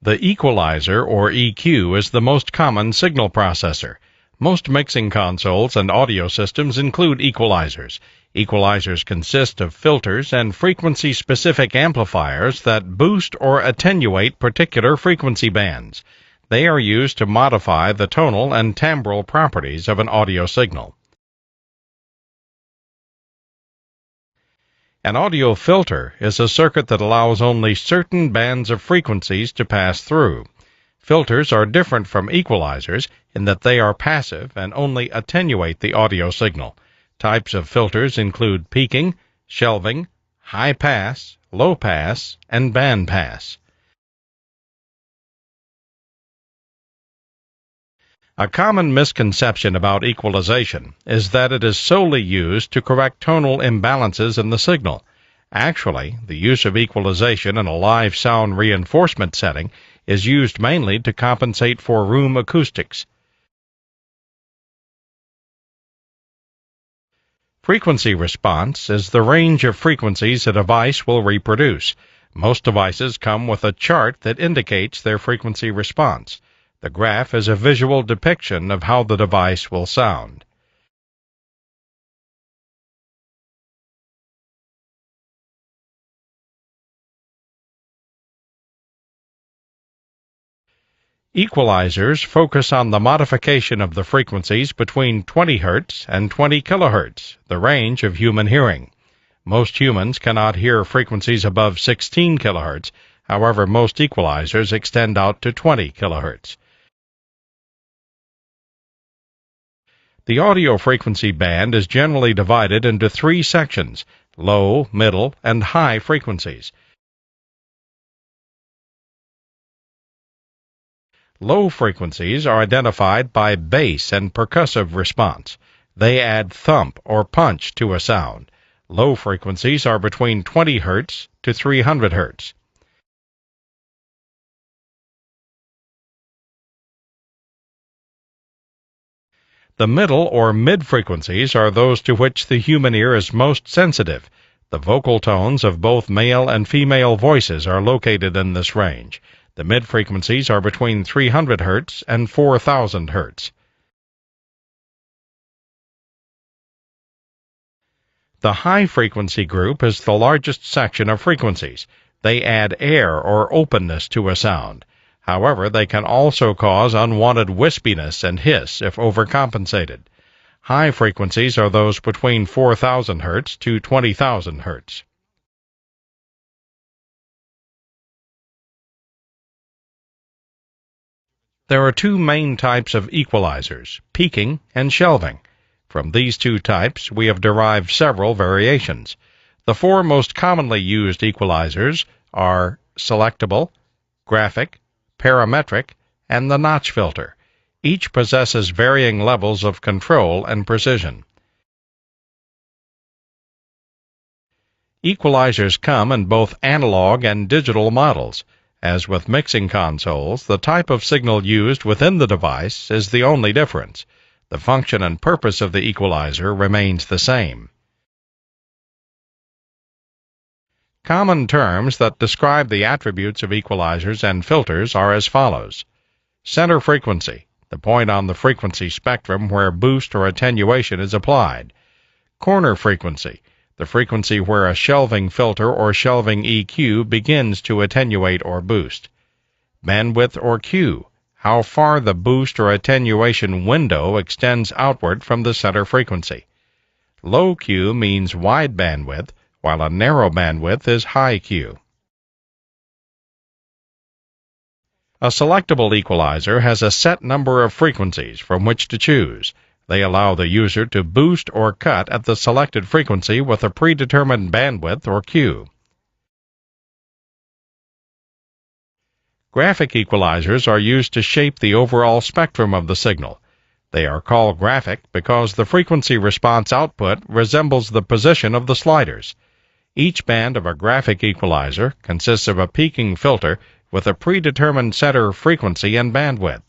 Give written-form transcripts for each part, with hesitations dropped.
The equalizer, or EQ, is the most common signal processor. Most mixing consoles and audio systems include equalizers. Equalizers consist of filters and frequency-specific amplifiers that boost or attenuate particular frequency bands. They are used to modify the tonal and timbral properties of an audio signal. An audio filter is a circuit that allows only certain bands of frequencies to pass through. Filters are different from equalizers in that they are passive and only attenuate the audio signal. Types of filters include peaking, shelving, high pass, low pass, and band pass. A common misconception about equalization is that it is solely used to correct tonal imbalances in the signal. Actually, the use of equalization in a live sound reinforcement setting is used mainly to compensate for room acoustics. Frequency response is the range of frequencies a device will reproduce. Most devices come with a chart that indicates their frequency response. The graph is a visual depiction of how the device will sound. Equalizers focus on the modification of the frequencies between 20 Hz and 20 kHz, the range of human hearing. Most humans cannot hear frequencies above 16 kHz. However, most equalizers extend out to 20 kHz. The audio frequency band is generally divided into three sections: low, middle, and high frequencies. Low frequencies are identified by bass and percussive response. They add thump or punch to a sound. Low frequencies are between 20 Hz to 300 Hz. The middle or mid frequencies are those to which the human ear is most sensitive. The vocal tones of both male and female voices are located in this range. The mid frequencies are between 300 Hz and 4,000 Hz. The high frequency group is the largest section of frequencies. They add air or openness to a sound. However, they can also cause unwanted wispiness and hiss if overcompensated. High frequencies are those between 4,000 Hz to 20,000 Hz. There are two main types of equalizers, peaking and shelving. From these two types, we have derived several variations. The four most commonly used equalizers are selectable, graphic, parametric, and the notch filter. Each possesses varying levels of control and precision. Equalizers come in both analog and digital models. As with mixing consoles, the type of signal used within the device is the only difference. The function and purpose of the equalizer remains the same. Common terms that describe the attributes of equalizers and filters are as follows. Center frequency, the point on the frequency spectrum where boost or attenuation is applied. Corner frequency, the frequency where a shelving filter or shelving EQ begins to attenuate or boost. Bandwidth or Q, how far the boost or attenuation window extends outward from the center frequency. Low Q means wide bandwidth, while a narrow bandwidth is high Q. A selectable equalizer has a set number of frequencies from which to choose. They allow the user to boost or cut at the selected frequency with a predetermined bandwidth or Q. Graphic equalizers are used to shape the overall spectrum of the signal. They are called graphic because the frequency response output resembles the position of the sliders. Each band of a graphic equalizer consists of a peaking filter with a predetermined center frequency and bandwidth.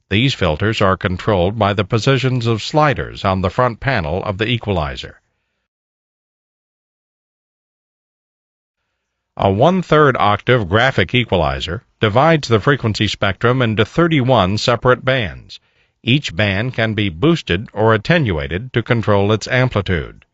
These filters are controlled by the positions of sliders on the front panel of the equalizer. A 1/3 octave graphic equalizer divides the frequency spectrum into 31 separate bands. Each band can be boosted or attenuated to control its amplitude.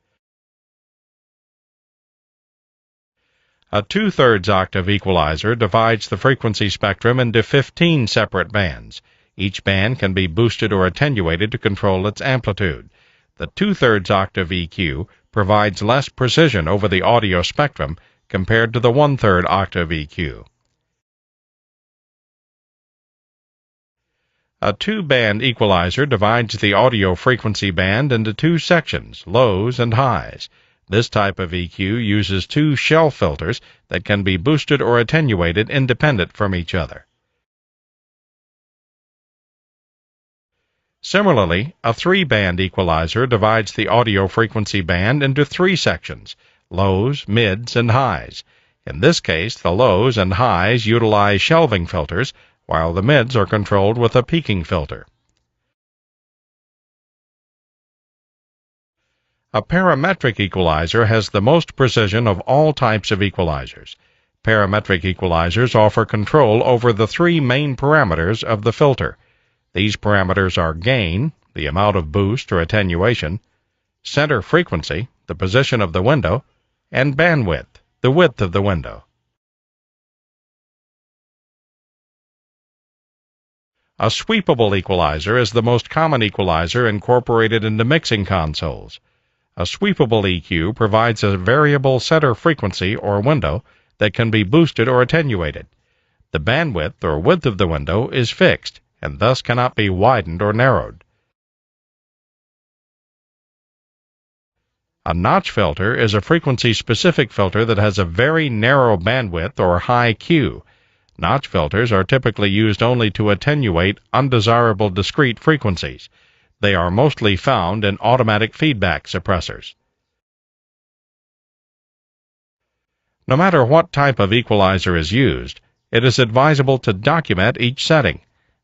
A 2/3 octave equalizer divides the frequency spectrum into 15 separate bands. Each band can be boosted or attenuated to control its amplitude. The 2/3 octave EQ provides less precision over the audio spectrum compared to the 1/3 octave EQ. A 2-band equalizer divides the audio frequency band into 2 sections, lows and highs. This type of EQ uses 2 shelf filters that can be boosted or attenuated independent from each other. Similarly, a 3-band equalizer divides the audio frequency band into 3 sections, lows, mids, and highs. In this case, the lows and highs utilize shelving filters, while the mids are controlled with a peaking filter. A parametric equalizer has the most precision of all types of equalizers. Parametric equalizers offer control over the 3 main parameters of the filter. These parameters are gain, the amount of boost or attenuation, center frequency, the position of the window, and bandwidth, the width of the window. A sweepable equalizer is the most common equalizer incorporated into mixing consoles. A sweepable EQ provides a variable center frequency or window that can be boosted or attenuated. The bandwidth or width of the window is fixed and thus cannot be widened or narrowed. A notch filter is a frequency-specific filter that has a very narrow bandwidth or high Q. Notch filters are typically used only to attenuate undesirable discrete frequencies. They are mostly found in automatic feedback suppressors. No matter what type of equalizer is used, it is advisable to document each setting.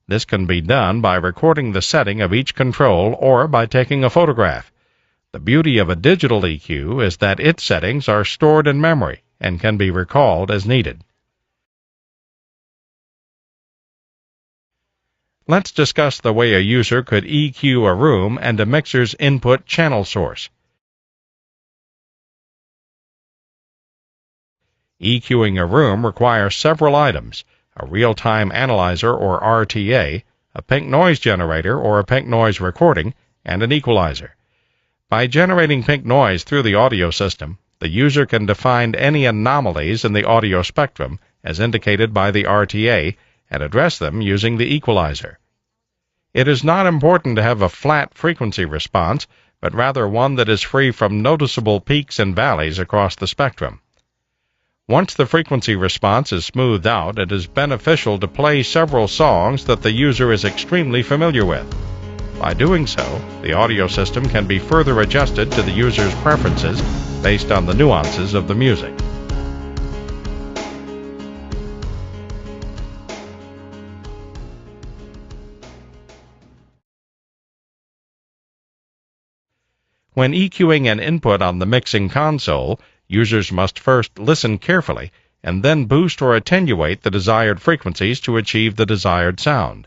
This can be done by recording the setting of each control or by taking a photograph. The beauty of a digital EQ is that its settings are stored in memory and can be recalled as needed. Let's discuss the way a user could EQ a room and a mixer's input channel source. EQing a room requires several items: a real-time analyzer or RTA, a pink noise generator or a pink noise recording, and an equalizer. By generating pink noise through the audio system, the user can define any anomalies in the audio spectrum as indicated by the RTA and address them using the equalizer. It is not important to have a flat frequency response, but rather one that is free from noticeable peaks and valleys across the spectrum. Once the frequency response is smoothed out, it is beneficial to play several songs that the user is extremely familiar with. By doing so, the audio system can be further adjusted to the user's preferences based on the nuances of the music. When EQing an input on the mixing console, users must first listen carefully and then boost or attenuate the desired frequencies to achieve the desired sound.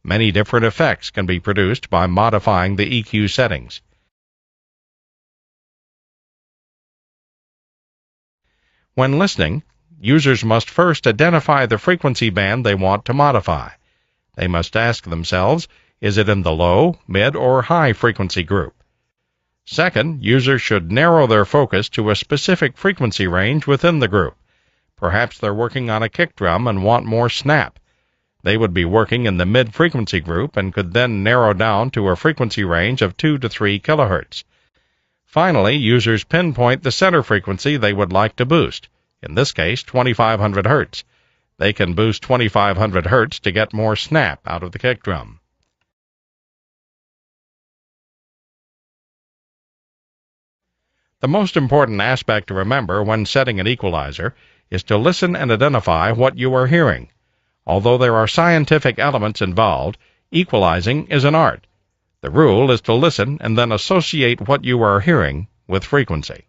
Many different effects can be produced by modifying the EQ settings. When listening, users must first identify the frequency band they want to modify. They must ask themselves, is it in the low, mid, or high frequency group? Second, users should narrow their focus to a specific frequency range within the group. Perhaps they're working on a kick drum and want more snap. They would be working in the mid-frequency group and could then narrow down to a frequency range of 2 to 3 kHz. Finally, users pinpoint the center frequency they would like to boost, in this case 2500 Hz. They can boost 2500 Hz to get more snap out of the kick drum. The most important aspect to remember when setting an equalizer is to listen and identify what you are hearing. Although there are scientific elements involved, equalizing is an art. The rule is to listen and then associate what you are hearing with frequency.